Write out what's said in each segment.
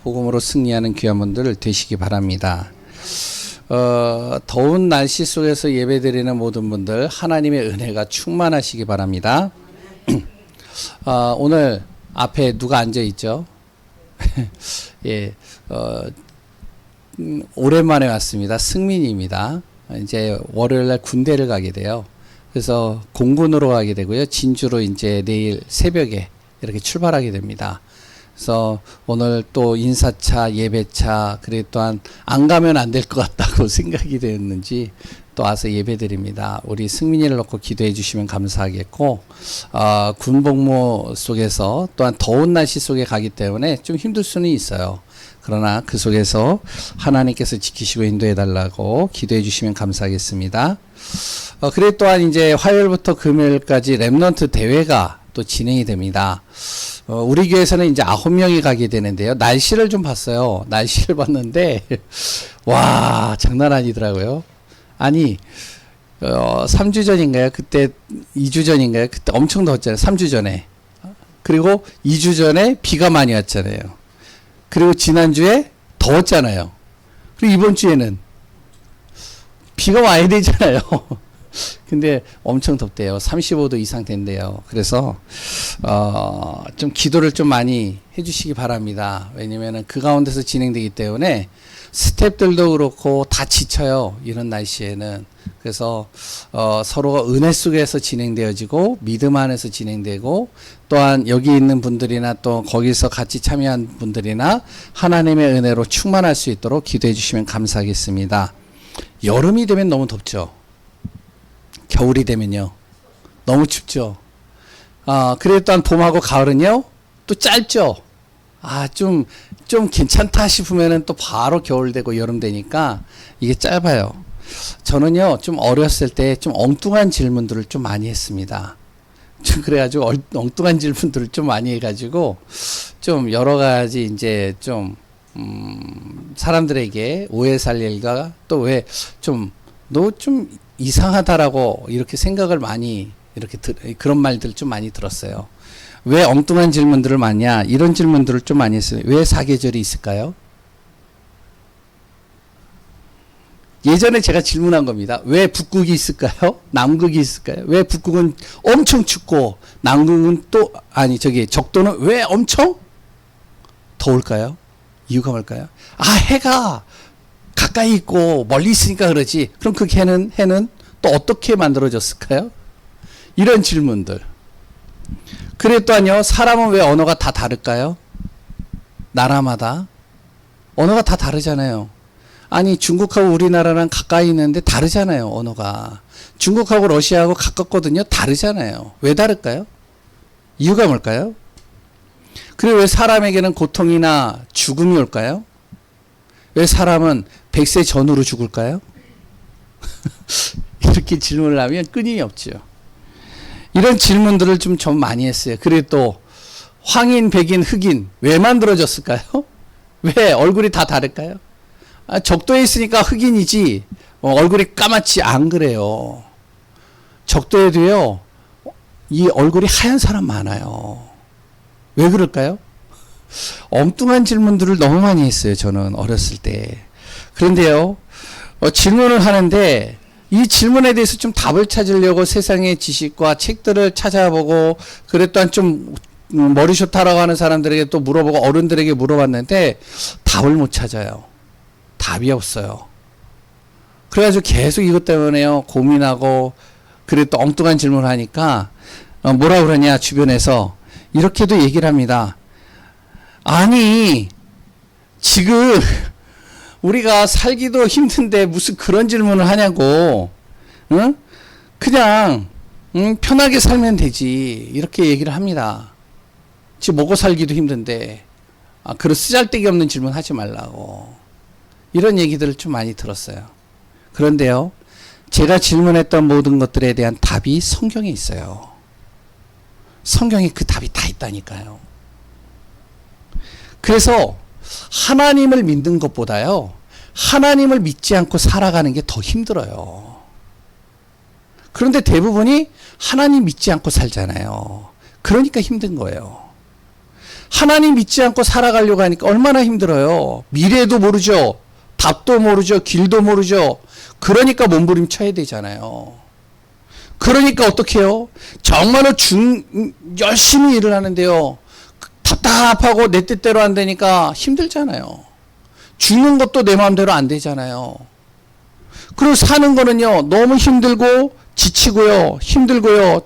복음으로 승리하는 귀한 분들 되시기 바랍니다. 더운 날씨 속에서 예배드리는 모든 분들 하나님의 은혜가 충만하시기 바랍니다. 오늘 앞에 누가 앉아 있죠? 예, 오랜만에 왔습니다. 승민입니다. 이제 월요일날 군대를 가게 돼요. 그래서 공군으로 가게 되고요. 진주로 이제 내일 새벽에 이렇게 출발하게 됩니다. 그래서 오늘 또 인사차, 예배차, 그리고 또한 안 가면 안 될 것 같다고 생각이 되었는지 또 와서 예배드립니다. 우리 승민이를 놓고 기도해 주시면 감사하겠고, 군복무 속에서 또한 더운 날씨 속에 가기 때문에 좀 힘들 수는 있어요. 그러나 그 속에서 하나님께서 지키시고 인도해 달라고 기도해 주시면 감사하겠습니다. 그리고 또한 이제 화요일부터 금요일까지 렘넌트 대회가 또 진행이 됩니다. 우리 교회에서는 이제 9명이 가게 되는데요. 날씨를 좀 봤어요. 날씨를 봤는데, 와, 장난 아니더라고요. 아니, 3주 전인가요? 그때, 2주 전인가요? 그때 엄청 더웠잖아요. 3주 전에. 그리고 2주 전에 비가 많이 왔잖아요. 그리고 지난주에 더웠잖아요. 그리고 이번 주에는 비가 와야 되잖아요. 근데 엄청 덥대요. 35도 이상 된대요. 그래서 좀 기도를 좀 많이 해주시기 바랍니다. 왜냐면은 그 가운데서 진행되기 때문에 스태프들도 그렇고 다 지쳐요. 이런 날씨에는. 그래서 서로가 은혜 속에서 진행되어지고 믿음 안에서 진행되고, 또한 여기 있는 분들이나 또 거기서 같이 참여한 분들이나 하나님의 은혜로 충만할 수 있도록 기도해 주시면 감사하겠습니다. 여름이 되면 너무 덥죠. 겨울이 되면요 너무 춥죠. 그래 또한 봄하고 가을은요 또 짧죠. 좀 괜찮다 싶으면은 또 바로 겨울 되고 여름 되니까 이게 짧아요. 저는요 좀 어렸을 때 좀 엉뚱한 질문들을 좀 많이 했습니다. 좀 그래가지고 엉뚱한 질문들을 좀 많이 해가지고 좀 여러 가지 이제 좀 사람들에게 오해 살 일과 또 왜 좀 너 좀 이상하다라고 이렇게 생각을 많이 이렇게 그런 말들 좀 많이 들었어요. 왜 엉뚱한 질문들을 많이 하냐, 이런 질문들을 좀 많이 했어요. 왜 사계절이 있을까요? 예전에 제가 질문한 겁니다. 왜 북극이 있을까요? 남극이 있을까요? 왜 북극은 엄청 춥고 남극은 적도는 왜 엄청 더울까요? 이유가 뭘까요? 해가 가까이 있고 멀리 있으니까 그러지. 그럼 그 해는 또 어떻게 만들어졌을까요? 이런 질문들. 그래 또한요, 사람은 왜 언어가 다 다를까요? 나라마다 언어가 다 다르잖아요. 아니 중국하고 우리나라랑 가까이 있는데 다르잖아요. 언어가. 중국하고 러시아하고 가깝거든요. 다르잖아요. 왜 다를까요? 이유가 뭘까요? 그리고 왜 사람에게는 고통이나 죽음이 올까요? 왜 사람은 100세 전후로 죽을까요? 이렇게 질문을 하면 끊임이 없죠. 이런 질문들을 좀 많이 했어요. 그리고 또 황인, 백인, 흑인 왜 만들어졌을까요? 왜 얼굴이 다 다를까요? 적도에 있으니까 흑인이지 얼굴이 까맣지 안 그래요. 적도에도요 이 얼굴이 하얀 사람 많아요. 왜 그럴까요? 엉뚱한 질문들을 너무 많이 했어요. 저는 어렸을 때. 그런데요 질문을 하는데 이 질문에 대해서 좀 답을 찾으려고 세상의 지식과 책들을 찾아보고, 그래 또한 좀 머리 좋다라고 하는 사람들에게 또 물어보고 어른들에게 물어봤는데 답을 못 찾아요. 답이 없어요. 그래가지고 계속 이것 때문에요 고민하고, 그래 또 엉뚱한 질문을 하니까 뭐라 그러냐, 주변에서 이렇게도 얘기를 합니다. 아니 지금 우리가 살기도 힘든데 무슨 그런 질문을 하냐고. 응? 그냥 편하게 살면 되지, 이렇게 얘기를 합니다. 지금 먹고 살기도 힘든데 그런 쓰잘데기 없는 질문 하지 말라고. 이런 얘기들을 좀 많이 들었어요. 그런데요 제가 질문했던 모든 것들에 대한 답이 성경에 있어요. 성경에 그 답이 다 있다니까요. 그래서 하나님을 믿는 것보다요 하나님을 믿지 않고 살아가는 게 더 힘들어요. 그런데 대부분이 하나님 믿지 않고 살잖아요. 그러니까 힘든 거예요. 하나님 믿지 않고 살아가려고 하니까 얼마나 힘들어요. 미래도 모르죠. 답도 모르죠. 길도 모르죠. 그러니까 몸부림쳐야 되잖아요. 그러니까 어떻게 해요? 정말로 열심히 일을 하는데요. 답답하고 내 뜻대로 안 되니까 힘들잖아요. 죽는 것도 내 마음대로 안 되잖아요. 그리고 사는 거는요, 너무 힘들고 지치고요, 힘들고요.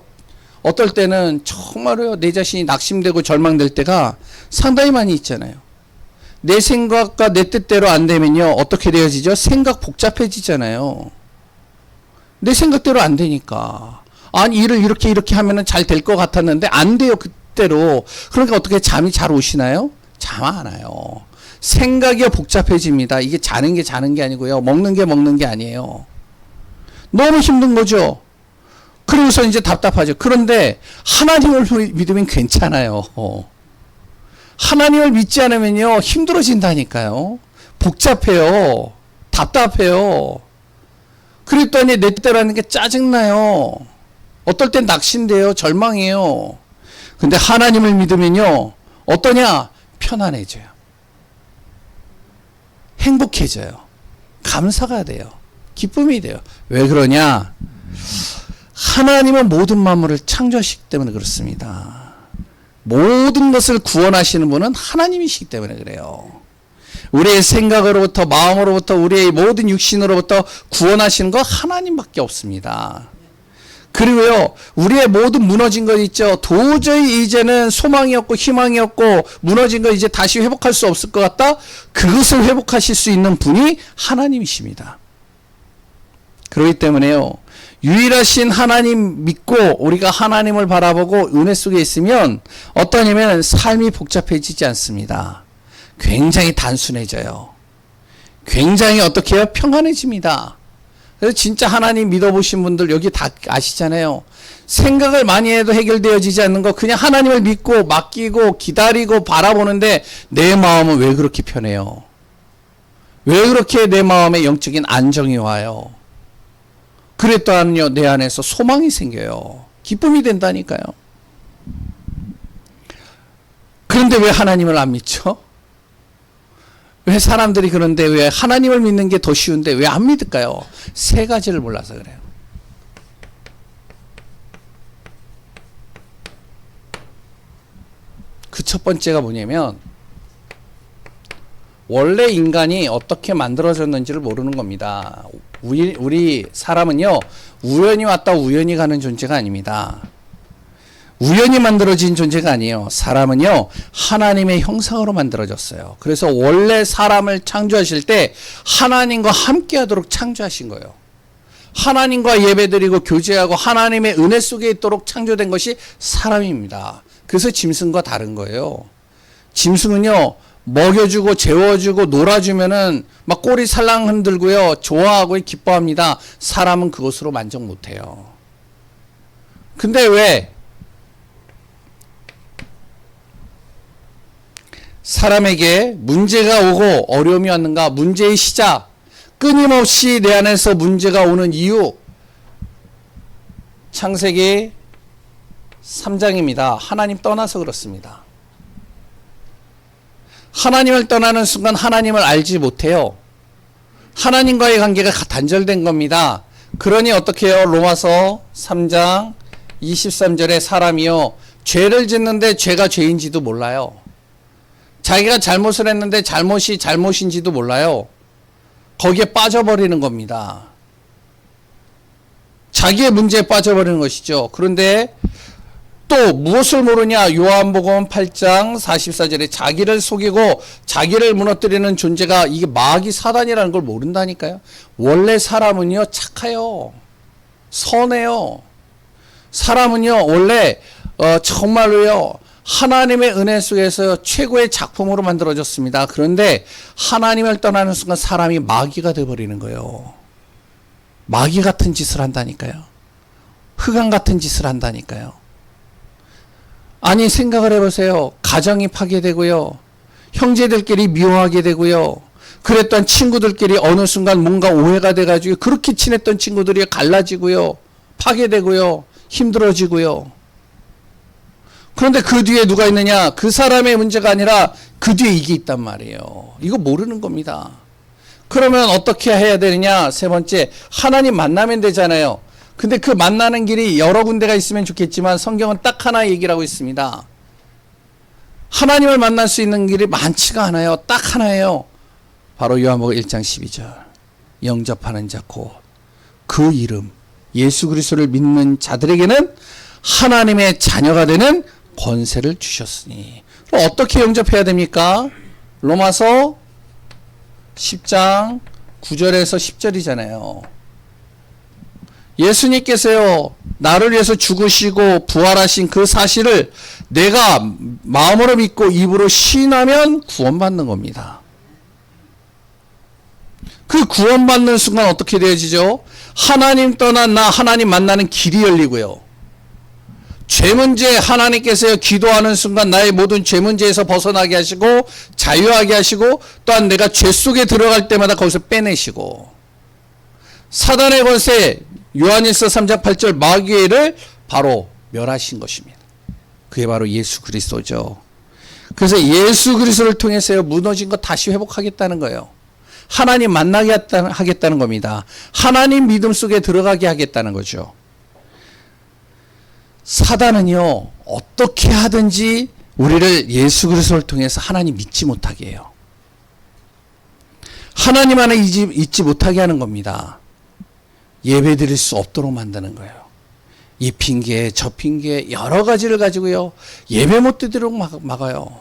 어떨 때는 정말로 내 자신이 낙심되고 절망될 때가 상당히 많이 있잖아요. 내 생각과 내 뜻대로 안 되면요, 어떻게 되어지죠? 생각 복잡해지잖아요. 내 생각대로 안 되니까. 아니, 일을 이렇게 하면은 잘 될 것 같았는데 안 돼요, 그때로. 그러니까 어떻게 잠이 잘 오시나요? 잠 안 와요. 생각이 복잡해집니다. 이게 자는 게 아니고요. 먹는 게 아니에요. 너무 힘든 거죠. 그러고서 이제 답답하죠. 그런데 하나님을 믿으면 괜찮아요. 하나님을 믿지 않으면요, 힘들어진다니까요. 복잡해요. 답답해요. 그랬더니 내 뜻대로 하는 게 짜증나요. 어떨 땐 낙심돼요. 절망해요. 근데 하나님을 믿으면요, 어떠냐? 편안해져요. 행복해져요. 감사가 돼요. 기쁨이 돼요. 왜 그러냐? 하나님은 모든 만물을 창조하시기 때문에 그렇습니다. 모든 것을 구원하시는 분은 하나님이시기 때문에 그래요. 우리의 생각으로부터, 마음으로부터, 우리의 모든 육신으로부터 구원하시는 거 하나님밖에 없습니다. 그리고요, 우리의 모든 무너진 것 있죠. 도저히 이제는 소망이 없고 희망이 없고 무너진 거 이제 다시 회복할 수 없을 것 같다. 그것을 회복하실 수 있는 분이 하나님이십니다. 그렇기 때문에요, 유일하신 하나님 믿고 우리가 하나님을 바라보고 은혜 속에 있으면 어떠냐면 삶이 복잡해지지 않습니다. 굉장히 단순해져요. 굉장히 어떻게 해요? 평안해집니다. 그래서 진짜 하나님 믿어보신 분들 여기 다 아시잖아요. 생각을 많이 해도 해결되어지지 않는 거, 그냥 하나님을 믿고 맡기고 기다리고 바라보는데 내 마음은 왜 그렇게 편해요? 왜 그렇게 내 마음에 영적인 안정이 와요? 그랬더니요, 내 안에서 소망이 생겨요. 기쁨이 된다니까요. 그런데 왜 하나님을 안 믿죠? 왜 사람들이 그런데 왜 하나님을 믿는 게 더 쉬운데 왜 안 믿을까요? 세 가지를 몰라서 그래요. 그 첫 번째가 뭐냐면, 원래 인간이 어떻게 만들어졌는지를 모르는 겁니다. 우리 사람은요, 우연히 왔다 우연히 가는 존재가 아닙니다. 우연히 만들어진 존재가 아니에요. 사람은요, 하나님의 형상으로 만들어졌어요. 그래서 원래 사람을 창조하실 때 하나님과 함께 하도록 창조하신 거예요. 하나님과 예배드리고 교제하고 하나님의 은혜 속에 있도록 창조된 것이 사람입니다. 그래서 짐승과 다른 거예요. 짐승은요, 먹여주고 재워주고 놀아주면은 막 꼬리 살랑 흔들고요, 좋아하고 기뻐합니다. 사람은 그것으로 만족 못해요. 근데 왜 사람에게 문제가 오고 어려움이 왔는가? 문제의 시작, 끊임없이 내 안에서 문제가 오는 이유, 창세기 3장입니다. 하나님 떠나서 그렇습니다. 하나님을 떠나는 순간 하나님을 알지 못해요. 하나님과의 관계가 단절된 겁니다. 그러니 어떻게 해요? 로마서 3장 23절에 사람이요, 죄를 짓는데 죄가 죄인지도 몰라요. 자기가 잘못을 했는데 잘못이 잘못인지도 몰라요. 거기에 빠져버리는 겁니다. 자기의 문제에 빠져버리는 것이죠. 그런데 또 무엇을 모르냐? 요한복음 8장 44절에 자기를 속이고 자기를 무너뜨리는 존재가 이게 마귀 사단이라는 걸 모른다니까요. 원래 사람은요, 착해요. 선해요. 사람은요, 원래 정말로요, 하나님의 은혜 속에서 최고의 작품으로 만들어졌습니다. 그런데 하나님을 떠나는 순간 사람이 마귀가 되어버리는 거예요. 마귀 같은 짓을 한다니까요. 흑암 같은 짓을 한다니까요. 아니, 생각을 해보세요. 가정이 파괴되고요, 형제들끼리 미워하게 되고요, 그랬던 친구들끼리 어느 순간 뭔가 오해가 돼가지고 그렇게 친했던 친구들이 갈라지고요, 파괴되고요, 힘들어지고요. 그런데 그 뒤에 누가 있느냐? 그 사람의 문제가 아니라 그 뒤에 이게 있단 말이에요. 이거 모르는 겁니다. 그러면 어떻게 해야 되느냐? 세 번째, 하나님 만나면 되잖아요. 근데 그 만나는 길이 여러 군데가 있으면 좋겠지만 성경은 딱 하나 얘기를 하고 있습니다. 하나님을 만날 수 있는 길이 많지가 않아요. 딱 하나예요. 바로 요한복음 1장 12절. 영접하는 자 곧 그 이름 예수 그리스도를 믿는 자들에게는 하나님의 자녀가 되는 권세를 주셨으니. 그럼 어떻게 영접해야 됩니까? 로마서 10장 9절에서 10절이잖아요. 예수님께서요, 나를 위해서 죽으시고 부활하신 그 사실을 내가 마음으로 믿고 입으로 시인하면 구원받는 겁니다. 그 구원받는 순간 어떻게 되어지죠? 하나님 떠난 나 하나님 만나는 길이 열리고요. 죄 문제 하나님께서 기도하는 순간 나의 모든 죄 문제에서 벗어나게 하시고 자유하게 하시고 또한 내가 죄 속에 들어갈 때마다 거기서 빼내시고 사단의 권세 요한일서 3장 8절 마귀를 바로 멸하신 것입니다. 그게 바로 예수 그리스도죠. 그래서 예수 그리스도를 통해서 무너진 것 다시 회복하겠다는 거예요. 하나님 만나게 하겠다는 겁니다. 하나님 믿음 속에 들어가게 하겠다는 거죠. 사단은요, 어떻게 하든지 우리를 예수 그리스도를 통해서 하나님 믿지 못하게 해요. 하나님 안에 있지 못하게 하는 겁니다. 예배 드릴 수 없도록 만드는 거예요. 이 핑계 저 핑계 여러 가지를 가지고요, 예배 못 드리도록 막아요.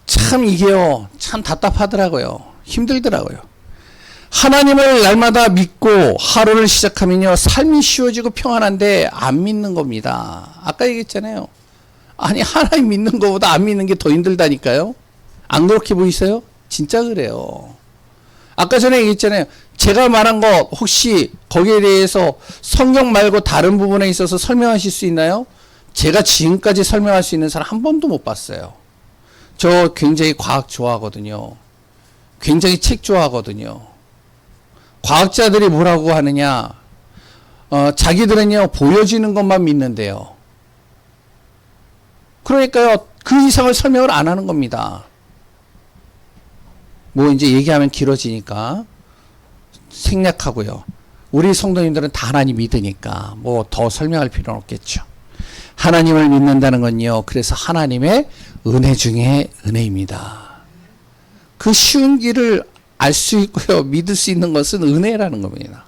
참 이게요, 참 답답하더라고요. 힘들더라고요. 하나님을 날마다 믿고 하루를 시작하면요, 삶이 쉬워지고 평안한데 안 믿는 겁니다. 아까 얘기했잖아요. 아니, 하나님 믿는 것보다 안 믿는 게 더 힘들다니까요. 안 그렇게 보이세요? 진짜 그래요. 아까 전에 얘기했잖아요. 제가 말한 거 혹시 거기에 대해서 성경 말고 다른 부분에 있어서 설명하실 수 있나요? 제가 지금까지 설명할 수 있는 사람 한 번도 못 봤어요. 저 굉장히 과학 좋아하거든요. 굉장히 책 좋아하거든요. 과학자들이 뭐라고 하느냐, 자기들은요, 보여지는 것만 믿는데요. 그러니까요, 그 이상을 설명을 안 하는 겁니다. 뭐 이제 얘기하면 길어지니까 생략하고요. 우리 성도님들은 다 하나님 믿으니까 뭐 더 설명할 필요는 없겠죠. 하나님을 믿는다는 건요, 그래서 하나님의 은혜 중에 은혜입니다. 그 쉬운 길을 알 수 있고요, 믿을 수 있는 것은 은혜라는 겁니다.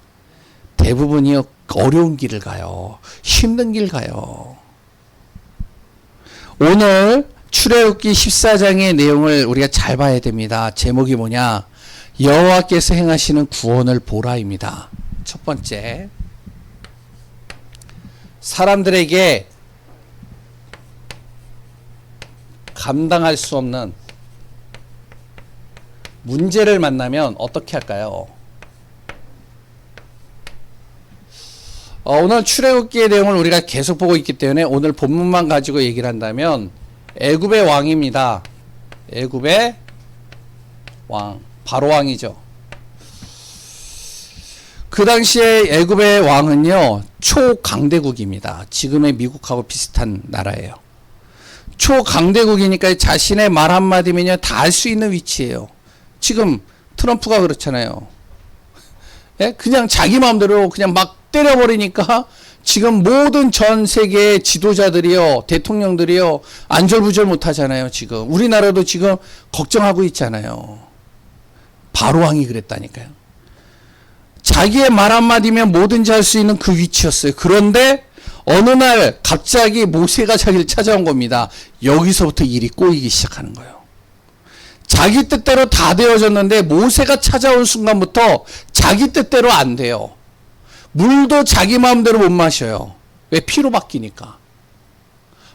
대부분이요, 어려운 길을 가요. 힘든 길 가요. 오늘 출애굽기 14장의 내용을 우리가 잘 봐야 됩니다. 제목이 뭐냐? 여호와께서 행하시는 구원을 보라입니다. 첫 번째, 사람들에게 감당할 수 없는 문제를 만나면 어떻게 할까요? 오늘 출애굽기의 내용을 우리가 계속 보고 있기 때문에 오늘 본문만 가지고 얘기를 한다면 애굽의 왕입니다. 애굽의 왕, 바로 왕이죠. 그 당시에 애굽의 왕은요, 초강대국입니다. 지금의 미국하고 비슷한 나라예요. 초강대국이니까 자신의 말 한마디면요, 다 알 수 있는 위치예요. 지금 트럼프가 그렇잖아요. 예? 그냥 자기 마음대로 그냥 막 때려버리니까 지금 모든 전 세계의 지도자들이요, 대통령들이요, 안절부절 못하잖아요. 지금 우리나라도 지금 걱정하고 있잖아요. 바로왕이 그랬다니까요. 자기의 말 한마디면 뭐든지 할 수 있는 그 위치였어요. 그런데 어느 날 갑자기 모세가 자기를 찾아온 겁니다. 여기서부터 일이 꼬이기 시작하는 거예요. 자기 뜻대로 다 되어졌는데 모세가 찾아온 순간부터 자기 뜻대로 안 돼요. 물도 자기 마음대로 못 마셔요. 왜? 피로 바뀌니까.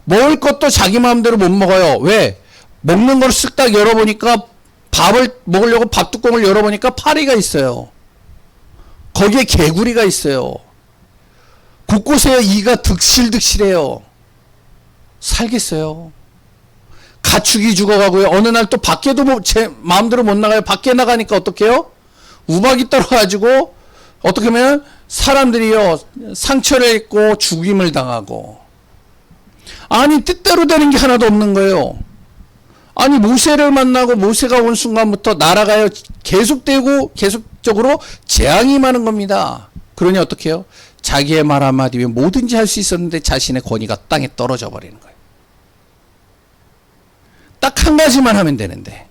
먹을 것도 자기 마음대로 못 먹어요. 왜? 먹는 걸 쓱 딱 열어보니까 밥을 먹으려고 밥 뚜껑을 열어보니까 파리가 있어요. 거기에 개구리가 있어요. 곳곳에 이가 득실득실해요. 살겠어요. 가축이 죽어가고요. 어느 날 또 밖에도 제 마음대로 못 나가요. 밖에 나가니까 어떡해요? 우박이 떨어가지고 어떻게 하면 사람들이요, 상처를 입고 죽임을 당하고 아니 뜻대로 되는 게 하나도 없는 거예요. 아니 모세를 만나고 모세가 온 순간부터 나라가요 계속되고 계속적으로 재앙이 많은 겁니다. 그러니 어떻게 해요? 자기의 말 한마디면 뭐든지 할 수 있었는데 자신의 권위가 땅에 떨어져 버리는 거예요. 딱 한 가지만 하면 되는데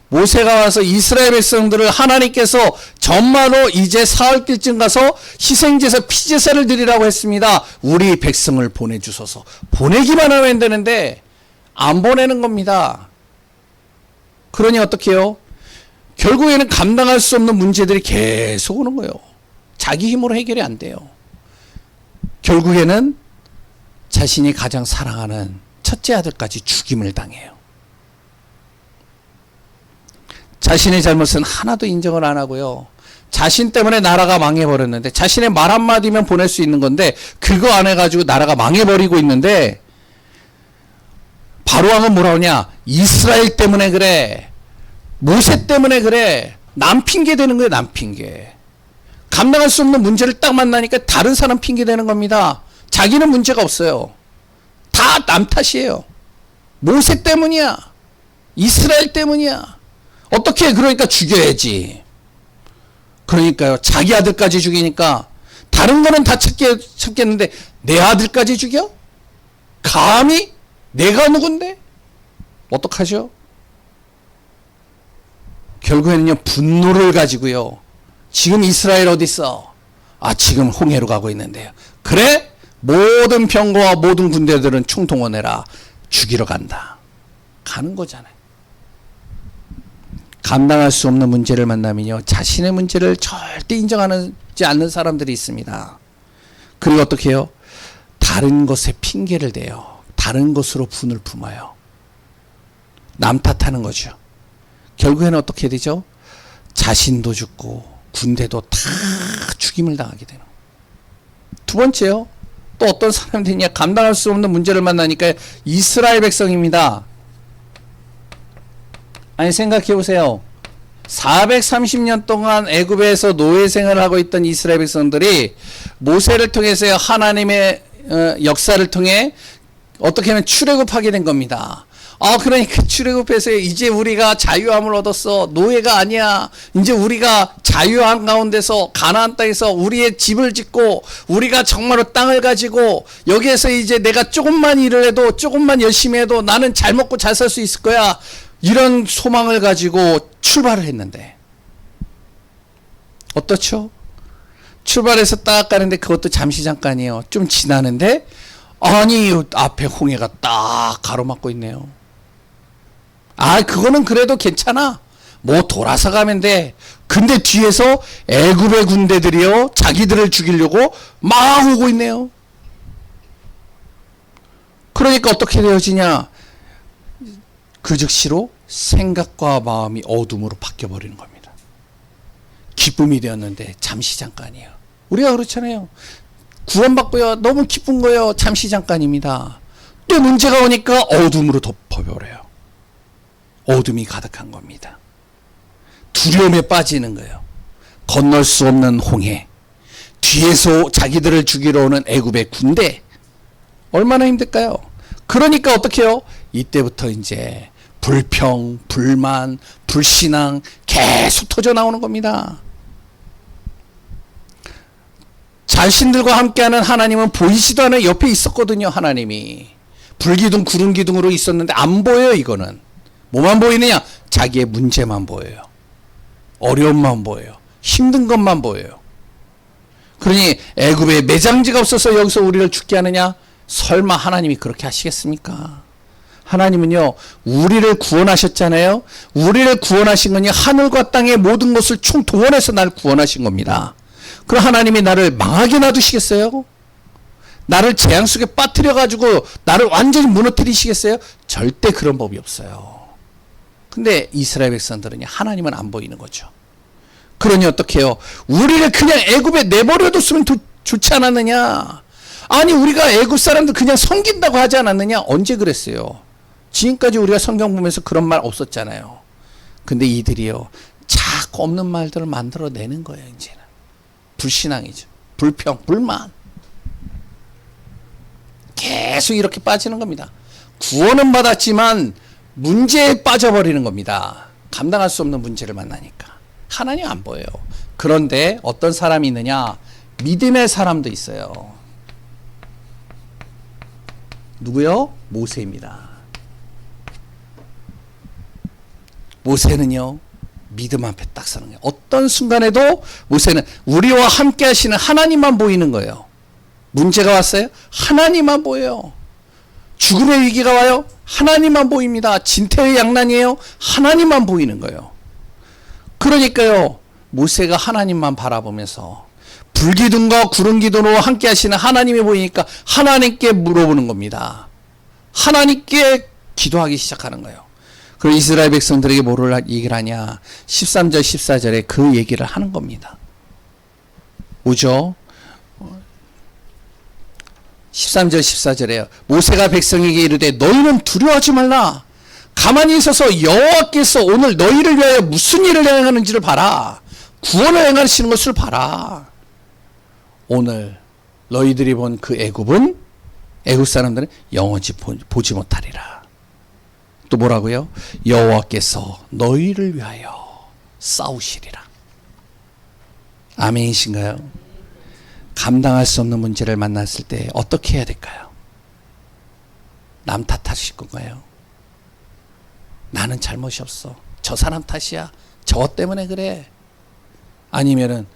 모세가 와서 이스라엘 백성들을 하나님께서 전마로 이제 사흘길쯤 가서 희생제사 피제사를 드리라고 했습니다. 우리 백성을 보내주소서. 보내기만 하면 되는데 안 보내는 겁니다. 그러니 어떻게 해요? 결국에는 감당할 수 없는 문제들이 계속 오는 거예요. 자기 힘으로 해결이 안 돼요. 결국에는 자신이 가장 사랑하는 첫째 아들까지 죽임을 당해요. 자신의 잘못은 하나도 인정을 안 하고요. 자신 때문에 나라가 망해버렸는데 자신의 말 한마디면 보낼 수 있는 건데 그거 안 해가지고 나라가 망해버리고 있는데 바로왕은 뭐라 하냐? 이스라엘 때문에 그래. 모세 때문에 그래. 남 핑계 대는 거예요. 남 핑계. 감당할 수 없는 문제를 딱 만나니까 다른 사람 핑계 대는 겁니다. 자기는 문제가 없어요. 다 남 탓이에요. 모세 때문이야. 이스라엘 때문이야. 어떻게 그러니까 죽여야지. 그러니까요. 자기 아들까지 죽이니까 다른 거는 다 찾겠는데 내 아들까지 죽여? 감히? 내가 누군데? 어떡하죠? 결국에는요. 분노를 가지고요. 지금 이스라엘 어디 있어? 아 지금 홍해로 가고 있는데요. 그래? 모든 병거와 모든 군대들은 총동원해라. 죽이러 간다. 가는 거잖아요. 감당할 수 없는 문제를 만나면요. 자신의 문제를 절대 인정하지 않는 사람들이 있습니다. 그리고 어떻게 해요? 다른 것에 핑계를 대요. 다른 것으로 분을 품어요. 남 탓하는 거죠. 결국에는 어떻게 되죠? 자신도 죽고 군대도 다 죽임을 당하게 되는. 두 번째요. 또 어떤 사람들이냐? 감당할 수 없는 문제를 만나니까 이스라엘 백성입니다. 아니 생각해 보세요. 430년 동안 애굽에서 노예 생활을 하고 있던 이스라엘 백성들이 모세를 통해서 하나님의 역사를 통해 어떻게 하면 출애굽하게 된 겁니다. 그러니까 출애굽해서 이제 우리가 자유함을 얻었어. 노예가 아니야. 이제 우리가 자유한 가운데서 가나안 땅에서 우리의 집을 짓고 우리가 정말로 땅을 가지고 여기에서 이제 내가 조금만 일을 해도 조금만 열심히 해도 나는 잘 먹고 잘 살 수 있을 거야. 이런 소망을 가지고 출발을 했는데 어떻죠? 출발해서 딱 가는데 그것도 잠시 잠깐이에요. 좀 지나는데 아니 앞에 홍해가 딱 가로막고 있네요. 그거는 그래도 괜찮아. 뭐 돌아서 가면 돼. 근데 뒤에서 애굽의 군대들이요 자기들을 죽이려고 막 오고 있네요. 그러니까 어떻게 되어지냐? 그 즉시로 생각과 마음이 어둠으로 바뀌어버리는 겁니다. 기쁨이 되었는데 잠시 잠깐이에요. 우리가 그렇잖아요. 구원받고요. 너무 기쁜 거예요. 잠시 잠깐입니다. 또 문제가 오니까 어둠으로 덮어버려요. 어둠이 가득한 겁니다. 두려움에 빠지는 거예요. 건널 수 없는 홍해. 뒤에서 자기들을 죽이러 오는 애굽의 군대. 얼마나 힘들까요? 그러니까 어떻게 해요? 이때부터 이제 불평, 불만, 불신앙 계속 터져 나오는 겁니다. 자신들과 함께하는 하나님은 보이지도 않아요. 옆에 있었거든요. 하나님이. 불기둥, 구름기둥으로 있었는데 안 보여요. 이거는. 뭐만 보이느냐? 자기의 문제만 보여요. 어려움만 보여요. 힘든 것만 보여요. 그러니 애굽에 매장지가 없어서 여기서 우리를 죽게 하느냐? 설마 하나님이 그렇게 하시겠습니까? 하나님은요, 우리를 구원하셨잖아요. 우리를 구원하신 거니 하늘과 땅의 모든 것을 총동원해서 나를 구원하신 겁니다. 그럼 하나님이 나를 망하게 놔두시겠어요? 나를 재앙 속에 빠뜨려가지고 나를 완전히 무너뜨리시겠어요? 절대 그런 법이 없어요. 근데 이스라엘 백성들은 하나님은 안 보이는 거죠. 그러니 어떻게 해요? 우리를 그냥 애굽에 내버려뒀으면 좋지 않았느냐? 아니 우리가 애굽 사람들 그냥 섬긴다고 하지 않았느냐? 언제 그랬어요? 지금까지 우리가 성경 보면서 그런 말 없었잖아요. 근데 이들이요 자꾸 없는 말들을 만들어내는 거예요. 이제는 불신앙이죠. 불평, 불만 계속 이렇게 빠지는 겁니다. 구원은 받았지만 문제에 빠져버리는 겁니다. 감당할 수 없는 문제를 만나니까. 하나님 안 보여요. 그런데 어떤 사람이 있느냐? 믿음의 사람도 있어요. 누구요? 모세입니다. 모세는요, 믿음 앞에 딱 서는 거예요. 어떤 순간에도 모세는 우리와 함께 하시는 하나님만 보이는 거예요. 문제가 왔어요? 하나님만 보여요. 죽음의 위기가 와요? 하나님만 보입니다. 진퇴의 양난이에요? 하나님만 보이는 거예요. 그러니까요, 모세가 하나님만 바라보면서 불기둥과 구름기둥으로 함께 하시는 하나님이 보이니까 하나님께 물어보는 겁니다. 하나님께 기도하기 시작하는 거예요. 그리고 이스라엘 백성들에게 뭐를 얘기를 하냐? 13절 14절에 그 얘기를 하는 겁니다. 뭐죠? 13절 14절에요. 모세가 백성에게 이르되 너희는 두려워하지 말라. 가만히 있어서 여호와께서 오늘 너희를 위하여 무슨 일을 행하는지를 봐라. 구원을 행하시는 것을 봐라. 오늘 너희들이 본 그 애굽은 애굽 사람들은 영원히 보지 못하리라. 또 뭐라고요? 여호와께서 너희를 위하여 싸우시리라. 아멘이신가요? 감당할 수 없는 문제를 만났을 때 어떻게 해야 될까요? 남 탓하실 건가요? 나는 잘못이 없어. 저 사람 탓이야. 저것 때문에 그래. 아니면은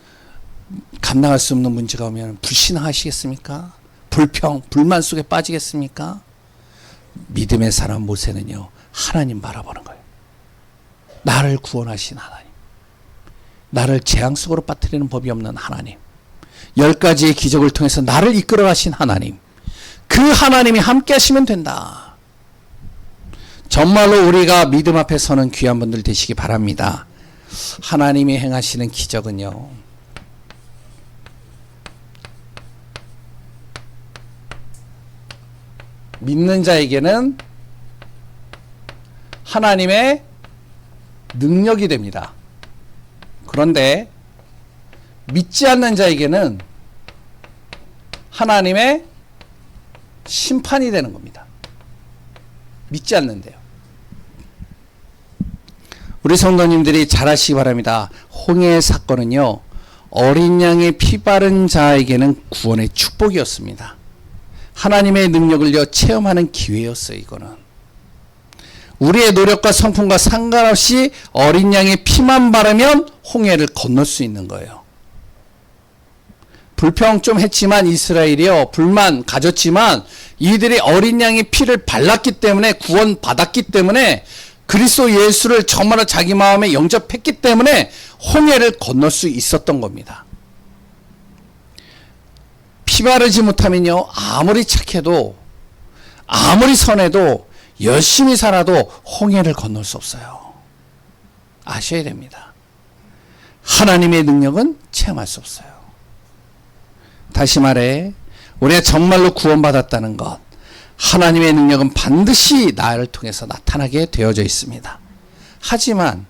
감당할 수 없는 문제가 오면 불신하시겠습니까? 불평, 불만 속에 빠지겠습니까? 믿음의 사람 모세는요, 하나님 바라보는 거예요. 나를 구원하신 하나님. 나를 재앙 속으로 빠뜨리는 법이 없는 하나님. 10가지의 기적을 통해서 나를 이끌어 가신 하나님. 그 하나님이 함께 하시면 된다. 정말로 우리가 믿음 앞에 서는 귀한 분들 되시기 바랍니다. 하나님이 행하시는 기적은요, 믿는 자에게는 하나님의 능력이 됩니다. 그런데 믿지 않는 자에게는 하나님의 심판이 되는 겁니다. 믿지 않는데요. 우리 성도님들이 잘 아시기 바랍니다. 홍해의 사건은요, 어린 양의 피 바른 자에게는 구원의 축복이었습니다. 하나님의 능력을요, 체험하는 기회였어요. 이거는 우리의 노력과 성품과 상관없이 어린 양의 피만 바르면 홍해를 건널 수 있는 거예요. 불평 좀 했지만 이스라엘이요, 불만 가졌지만 이들이 어린 양의 피를 발랐기 때문에, 구원 받았기 때문에, 그리스도 예수를 정말로 자기 마음에 영접했기 때문에 홍해를 건널 수 있었던 겁니다. 피 바르지 못하면요, 아무리 착해도, 아무리 선해도, 열심히 살아도 홍해를 건널 수 없어요. 아셔야 됩니다. 하나님의 능력은 체험할 수 없어요. 다시 말해, 우리가 정말로 구원받았다는 것, 하나님의 능력은 반드시 나를 통해서 나타나게 되어져 있습니다. 하지만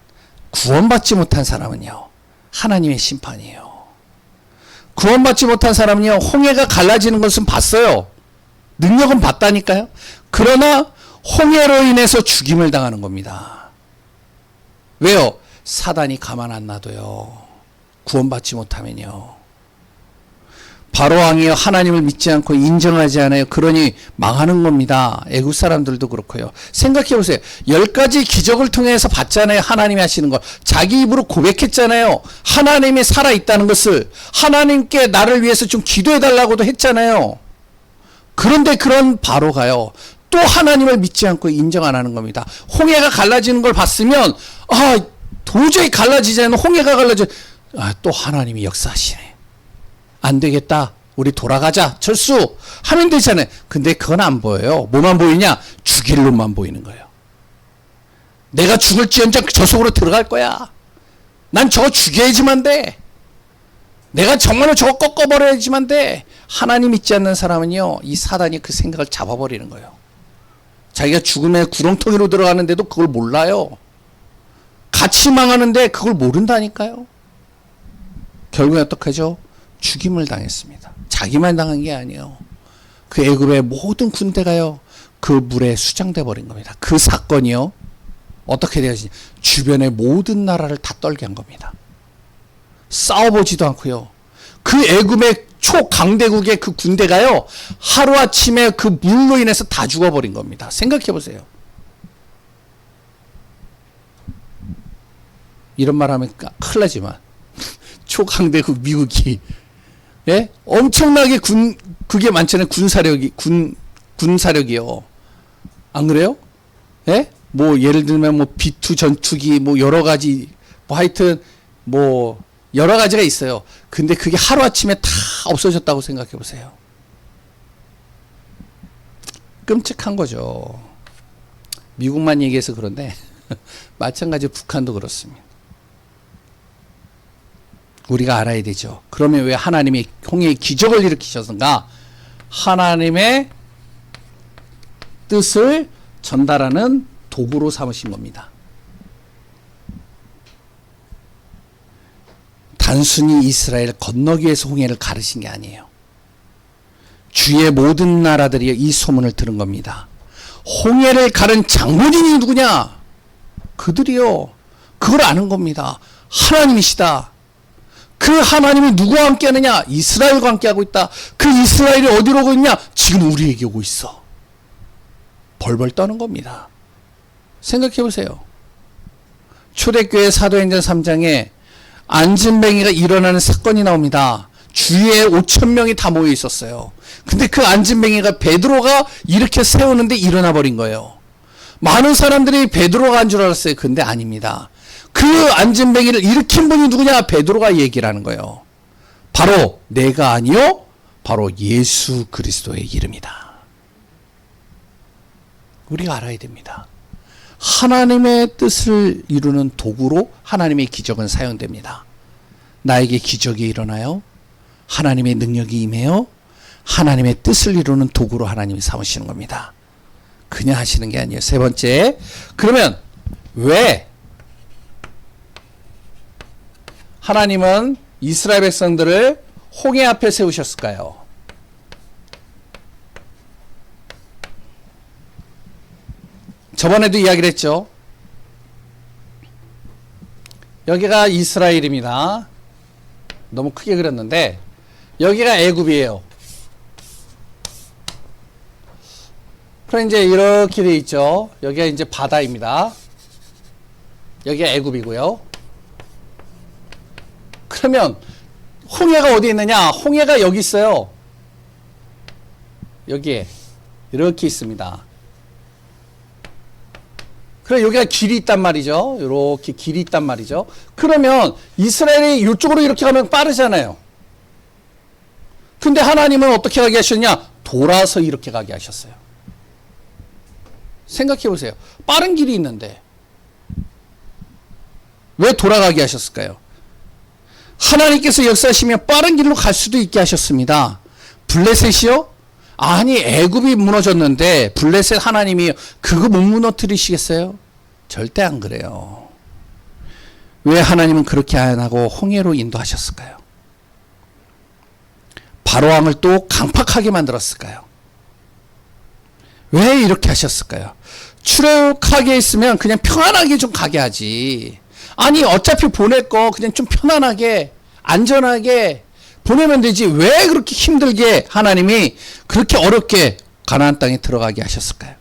구원받지 못한 사람은요, 하나님의 심판이에요. 구원받지 못한 사람은요, 홍해가 갈라지는 것은 봤어요. 능력은 봤다니까요. 그러나 홍해로 인해서 죽임을 당하는 겁니다. 왜요? 사단이 가만 안 놔둬요. 구원받지 못하면요. 바로왕이요, 하나님을 믿지 않고 인정하지 않아요. 그러니 망하는 겁니다. 애국 사람들도 그렇고요. 생각해 보세요. 10가지 기적을 통해서 봤잖아요. 하나님이 하시는 걸. 자기 입으로 고백했잖아요. 하나님이 살아있다는 것을. 하나님께 나를 위해서 좀 기도해 달라고도 했잖아요. 그런데 그런 바로가요, 또 하나님을 믿지 않고 인정 안 하는 겁니다. 홍해가 갈라지는 걸 봤으면, 도저히 갈라지지 않는 홍해가 또 하나님이 역사하시네. 안 되겠다. 우리 돌아가자. 철수. 하면 되잖아요. 근데 그건 안 보여요. 뭐만 보이냐? 죽일 놈만 보이는 거예요. 내가 죽을지언정 저 속으로 들어갈 거야. 난 저거 죽여야지만 돼. 내가 정말로 저거 꺾어버려야지만 돼. 하나님 믿지 않는 사람은요, 이 사단이 그 생각을 잡아버리는 거예요. 자기가 죽음의 구렁텅이로 들어가는데도 그걸 몰라요. 같이 망하는데 그걸 모른다니까요. 결국에 어떡하죠? 죽임을 당했습니다. 자기만 당한 게 아니에요. 그 애굽의 모든 군대가요, 그 물에 수장돼 버린 겁니다. 그 사건이요, 어떻게 되었지? 주변의 모든 나라를 다 떨게 한 겁니다. 싸워보지도 않고요. 그 애굽의 초강대국의 그 군대가요, 하루아침에 그 물로 인해서 다 죽어버린 겁니다. 생각해보세요. 이런 말 하면 큰일 나지만, 초강대국 미국이, 예? 엄청나게 그게 많잖아요. 군사력이요. 안 그래요? 예? 뭐, 예를 들면 뭐, B2 전투기, 뭐, 여러 가지, 뭐, 하여튼, 뭐, 여러 가지가 있어요. 근데 그게 하루아침에 다 없어졌다고 생각해 보세요. 끔찍한 거죠. 미국만 얘기해서 그런데, 마찬가지로 북한도 그렇습니다. 우리가 알아야 되죠. 그러면 왜 하나님이 홍해의 기적을 일으키셨는가? 하나님의 뜻을 전달하는 도구로 삼으신 겁니다. 단순히 이스라엘 건너기 위해서 홍해를 가르신 게 아니에요. 주의 모든 나라들이 이 소문을 들은 겁니다. 홍해를 가른 장본인이 누구냐? 그들이요. 그걸 아는 겁니다. 하나님이시다. 그 하나님이 누구와 함께 하느냐? 이스라엘과 함께 하고 있다. 그 이스라엘이 어디로 오고 있냐? 지금 우리에게 오고 있어. 벌벌 떠는 겁니다. 생각해 보세요. 초대교회 사도행전 3장에 안진뱅이가 일어나는 사건이 나옵니다. 주위에 5,000명이 다 모여 있었어요. 근데 그 안진뱅이가 베드로가 이렇게 세우는데 일어나 버린 거예요. 많은 사람들이 베드로가 한 줄 알았어요. 근데 아닙니다. 그 안진뱅이를 일으킨 분이 누구냐? 베드로가 얘기를 하는 거예요. 바로 내가 아니요, 바로 예수 그리스도의 이름이다. 우리가 알아야 됩니다. 하나님의 뜻을 이루는 도구로 하나님의 기적은 사용됩니다. 나에게 기적이 일어나요, 하나님의 능력이 임해요, 하나님의 뜻을 이루는 도구로 하나님이 삼으시는 겁니다. 그냥 하시는 게 아니에요. 세 번째, 그러면 왜 하나님은 이스라엘 백성들을 홍해 앞에 세우셨을까요? 저번에도 이야기를 했죠. 여기가 이스라엘입니다. 너무 크게 그렸는데 여기가 애굽이에요. 그럼 이제 이렇게 돼 있죠. 여기가 이제 바다입니다. 여기가 애굽이고요. 그러면 홍해가 어디 있느냐? 홍해가 여기 있어요. 여기에 이렇게 있습니다. 그래, 여기가 길이 있단 말이죠. 이렇게 길이 있단 말이죠. 그러면 이스라엘이 이쪽으로 이렇게 가면 빠르잖아요. 근데 하나님은 어떻게 가게 하셨냐? 돌아서 이렇게 가게 하셨어요. 생각해 보세요. 빠른 길이 있는데 왜 돌아가게 하셨을까요? 하나님께서 역사하시면 빠른 길로 갈 수도 있게 하셨습니다. 블레셋이요? 아니, 애굽이 무너졌는데 블레셋 하나님이 그거 못 무너뜨리시겠어요? 절대 안 그래요. 왜 하나님은 그렇게 안 하고 홍해로 인도하셨을까요? 바로왕을 또 강팍하게 만들었을까요? 왜 이렇게 하셨을까요? 출애굽하게 있으면 그냥 평안하게 좀 가게 하지. 아니, 어차피 보낼 거 그냥 좀 편안하게 안전하게 보내면 되지. 왜 그렇게 힘들게 하나님이 그렇게 어렵게 가나안 땅에 들어가게 하셨을까요?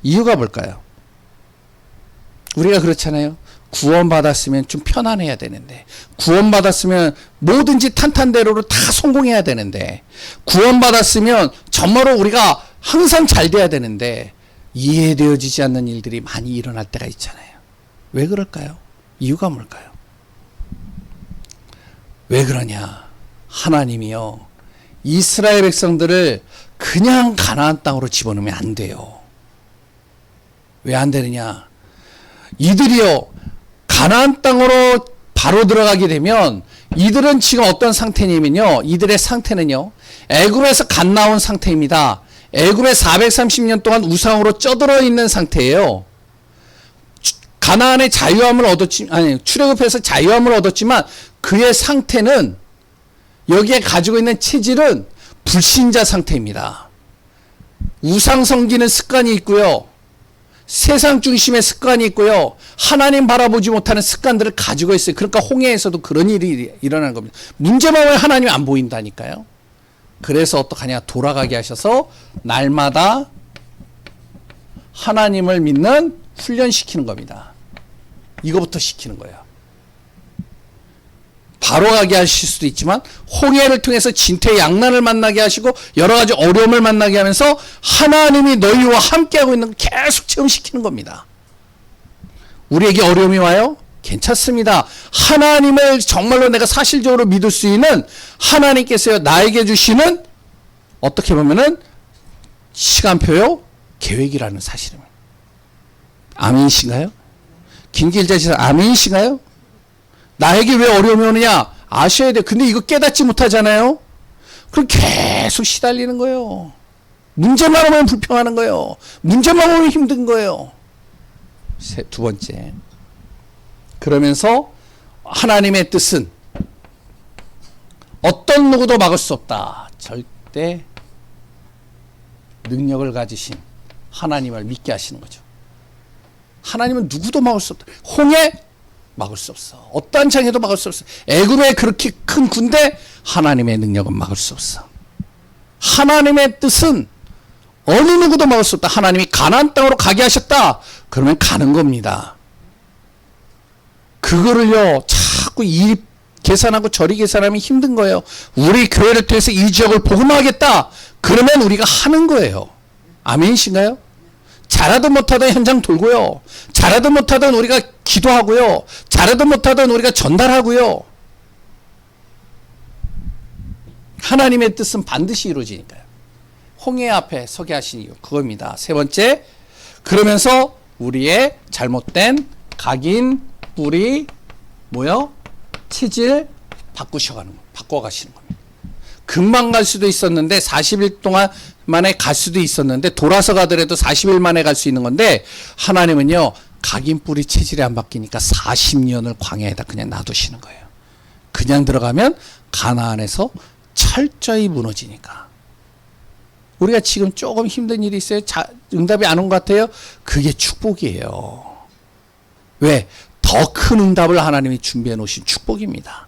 이유가 뭘까요? 우리가 그렇잖아요. 구원받았으면 좀 편안해야 되는데, 구원받았으면 뭐든지 탄탄대로로 다 성공해야 되는데, 구원받았으면 정말로 우리가 항상 잘 돼야 되는데 이해되어지지 않는 일들이 많이 일어날 때가 있잖아요. 왜 그럴까요? 이유가 뭘까요? 왜 그러냐? 하나님이요, 이스라엘 백성들을 그냥 가나안 땅으로 집어넣으면 안 돼요. 왜 안 되느냐? 이들이요, 가나안 땅으로 바로 들어가게 되면 이들은 지금 어떤 상태냐면요, 이들의 상태는요, 애굽에서 갓 나온 상태입니다. 애굽에 430년 동안 우상으로 쪄들어 있는 상태예요. 가나안의 자유함을 출애굽해서 자유함을 얻었지만 그의 상태는, 여기에 가지고 있는 체질은 불신자 상태입니다. 우상 섬기는 습관이 있고요. 세상 중심의 습관이 있고요. 하나님 바라보지 못하는 습관들을 가지고 있어요. 그러니까 홍해에서도 그런 일이 일어나는 겁니다. 문제만 왜 하나님이 안 보인다니까요. 그래서 어떡하냐, 돌아가게 하셔서 날마다 하나님을 믿는 훈련시키는 겁니다. 이거부터 시키는 거예요. 바로 가게 하실 수도 있지만 홍해를 통해서 진퇴양난을 만나게 하시고 여러 가지 어려움을 만나게 하면서 하나님이 너희와 함께하고 있는 걸 계속 체험시키는 겁니다. 우리에게 어려움이 와요? 괜찮습니다. 하나님을 정말로 내가 사실적으로 믿을 수 있는 하나님께서 나에게 주시는 어떻게 보면은 시간표요, 계획이라는 사실입니다. 아멘이신가요? 김길자씨는 아멘이신가요? 나에게 왜 어려움이 오느냐? 아셔야 돼요. 근데 이거 깨닫지 못하잖아요? 그럼 계속 시달리는 거예요. 문제만 오면 불평하는 거예요. 문제만 오면 힘든 거예요. 두 번째. 그러면서 하나님의 뜻은 어떤 누구도 막을 수 없다. 절대 능력을 가지신 하나님을 믿게 하시는 거죠. 하나님은 누구도 막을 수 없다. 홍해 막을 수 없어. 어떠한 장애도 막을 수 없어. 애굽의 그렇게 큰 군대, 하나님의 능력은 막을 수 없어. 하나님의 뜻은 어느 누구도 막을 수 없다. 하나님이 가나안 땅으로 가게 하셨다. 그러면 가는 겁니다. 그거를요, 자꾸 이 계산하고 저리 계산하면 힘든 거예요. 우리 교회를 통해서 이 지역을 복음하겠다. 그러면 우리가 하는 거예요. 아멘이신가요? 잘하든 못하든 현장 돌고요. 잘하든 못하든 우리가 기도하고요. 잘하든 못하든 우리가 전달하고요. 하나님의 뜻은 반드시 이루어지니까요. 홍해 앞에 서게 하신 이유 그겁니다. 세 번째, 그러면서 우리의 잘못된 각인, 뿌리, 체질 바꿔가시는 겁니다. 금방 갈 수도 있었는데 40일 동안 만에 갈 수도 있었는데 돌아서 가더라도 40일 만에 갈 수 있는 건데 하나님은요, 각인 뿌리 체질이 안 바뀌니까 40년을 광야에다 그냥 놔두시는 거예요. 그냥 들어가면 가나안에서 철저히 무너지니까. 우리가 지금 조금 힘든 일이 있어요. 응답이 안 온 것 같아요. 그게 축복이에요. 왜? 더 큰 응답을 하나님이 준비해 놓으신 축복입니다.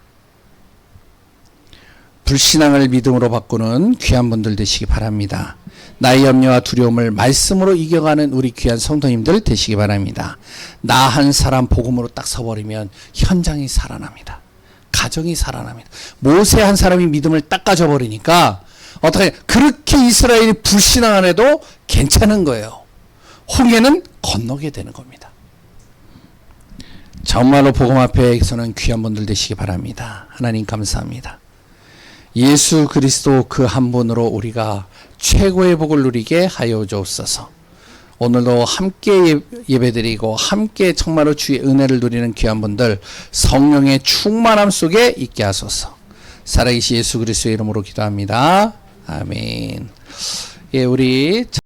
불신앙을 믿음으로 바꾸는 귀한 분들 되시기 바랍니다. 나의 염려와 두려움을 말씀으로 이겨가는 우리 귀한 성도님들 되시기 바랍니다. 나 한 사람 복음으로 딱 서버리면 현장이 살아납니다. 가정이 살아납니다. 모세 한 사람이 믿음을 딱 가져버리니까 어떻게 그렇게 이스라엘이 불신앙 안 해도 괜찮은 거예요. 홍해는 건너게 되는 겁니다. 정말로 복음 앞에서는 귀한 분들 되시기 바랍니다. 하나님 감사합니다. 예수 그리스도 그 한 분으로 우리가 최고의 복을 누리게 하여 주옵소서. 오늘도 함께 예배드리고 함께 정말로 주의 은혜를 누리는 귀한 분들 성령의 충만함 속에 있게 하소서. 살아계신 예수 그리스도의 이름으로 기도합니다. 아멘. 예, 우리